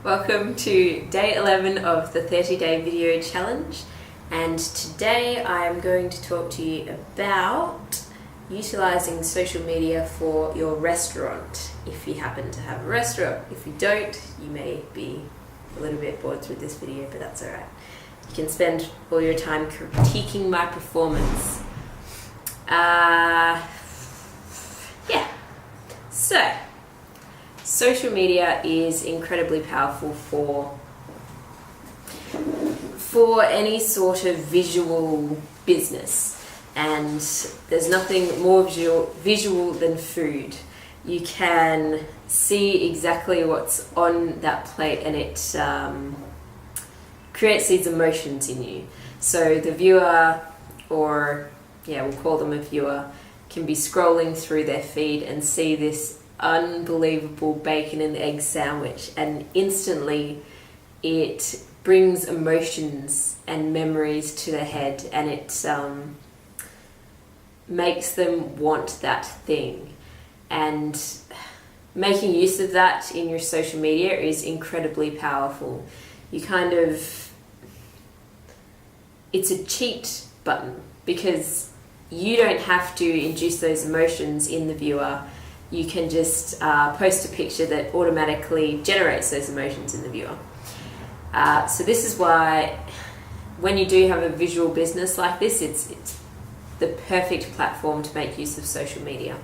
Welcome to day 11 of the 30-day video challenge, and today I am going to talk to you about utilizing social media for your restaurant if you happen to have a restaurant. If you don't, you may be a little bit bored through this video, but that's alright. You can spend all your time critiquing my performance. So social media is incredibly powerful for any sort of visual business, and there's nothing more visual than food. You can see exactly what's on that plate, and it creates these emotions in you. So the viewer, or we'll call them a viewer, can be scrolling through their feed and see this unbelievable bacon and egg sandwich, and instantly it brings emotions and memories to their head, and it makes them want that thing. And making use of that in your social media is incredibly powerful. It's a cheat button, because you don't have to induce those emotions in the viewer. You can just post a picture that automatically generates those emotions in the viewer. So this is why when you do have a visual business like this, it's the perfect platform to make use of social media.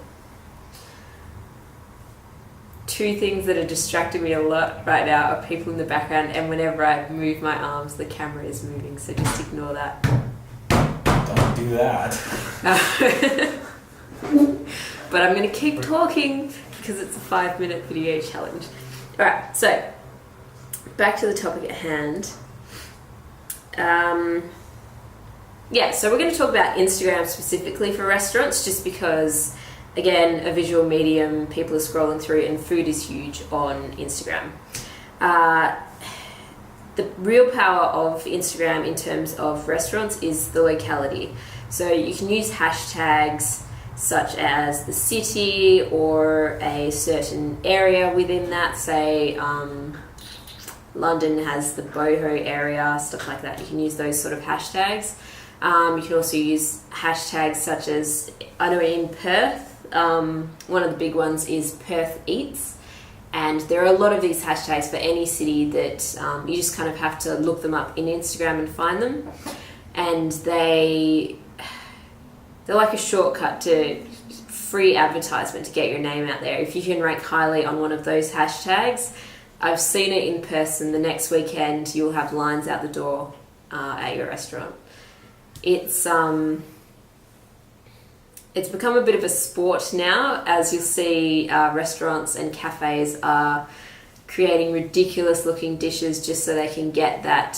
Two things that are distracting me a lot right now are people in the background, and whenever I move my arms, the camera is moving, so just ignore that. Don't do that. But I'm going to keep talking because it's a 5-minute video challenge. Alright, so back to the topic at hand. So we're going to talk about Instagram specifically for restaurants, just because, again, a visual medium, people are scrolling through, and food is huge on Instagram. The real power of Instagram in terms of restaurants is the locality. So you can use hashtags such as the city or a certain area within that. Say London has the boho area, stuff like that. You can use those sort of hashtags. You can also use hashtags such as, I know in Perth, one of the big ones is Perth Eats, and there are a lot of these hashtags for any city that you just kind of have to look them up in Instagram and find them, and they're like a shortcut to free advertisement to get your name out there. If you can rank highly on one of those hashtags, I've seen it in person, the next weekend you'll have lines out the door at your restaurant. It's become a bit of a sport now, as you'll see restaurants and cafes are creating ridiculous looking dishes just so they can get that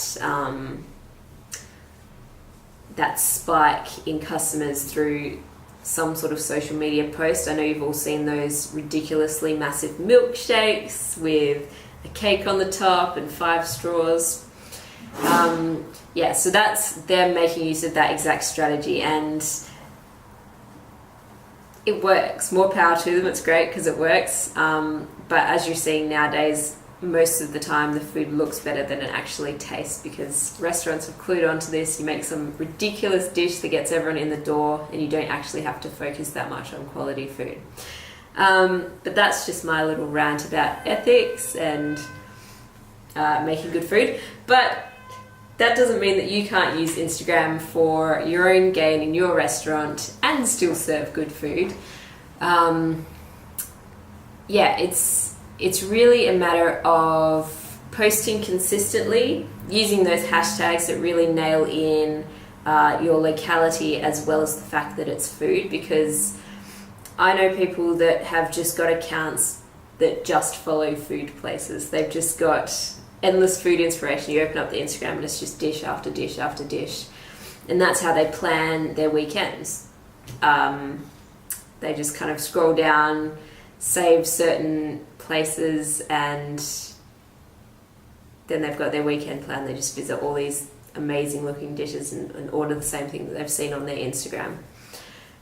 spike in customers through some sort of social media post. I know you've all seen those ridiculously massive milkshakes with a cake on the top and 5 straws. So they're making use of that exact strategy, and it works. More power to them. It's great because it works. But as you're seeing nowadays, most of the time the food looks better than it actually tastes, because restaurants have clued onto this. You make some ridiculous dish that gets everyone in the door, and you don't actually have to focus that much on quality food. But that's just my little rant about ethics and making good food. But that doesn't mean that you can't use Instagram for your own gain in your restaurant and still serve good food. It's really a matter of posting consistently, using those hashtags that really nail in your locality, as well as the fact that it's food, because I know people that have just got accounts that just follow food places. They've just got endless food inspiration. You open up the Instagram and it's just dish after dish after dish, and that's how they plan their weekends. They just kind of scroll down, save certain places, and then they've got their weekend plan. They just visit all these amazing looking dishes and order the same thing that they've seen on their Instagram.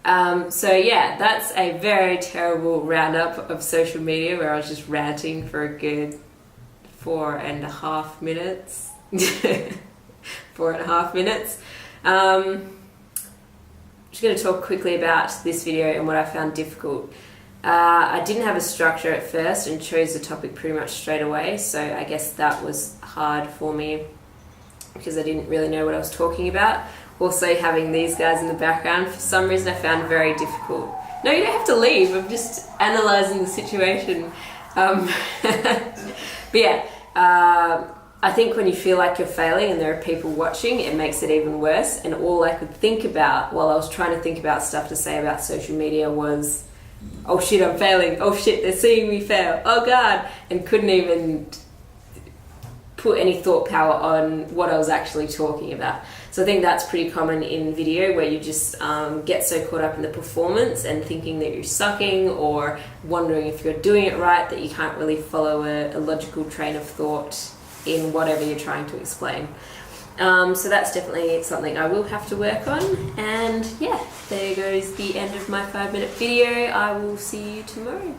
That's a very terrible roundup of social media where I was just ranting for a good 4.5 minutes. 4.5 minutes. Just going to talk quickly about this video and what I found difficult. I didn't have a structure at first and chose the topic pretty much straight away, so I guess that was hard for me because I didn't really know what I was talking about. Also, having these guys in the background, for some reason I found very difficult. No, you don't have to leave, I'm just analysing the situation. But yeah, I think when you feel like you're failing and there are people watching, it makes it even worse. And all I could think about while I was trying to think about stuff to say about social media was, oh shit, I'm failing. Oh shit, they're seeing me fail. Oh God. And couldn't even put any thought power on what I was actually talking about. So I think that's pretty common in video, where you just get so caught up in the performance and thinking that you're sucking or wondering if you're doing it right that you can't really follow a logical train of thought in whatever you're trying to explain. So that's definitely something I will have to work on. And yeah, there goes the end of my 5-minute video. I will see you tomorrow.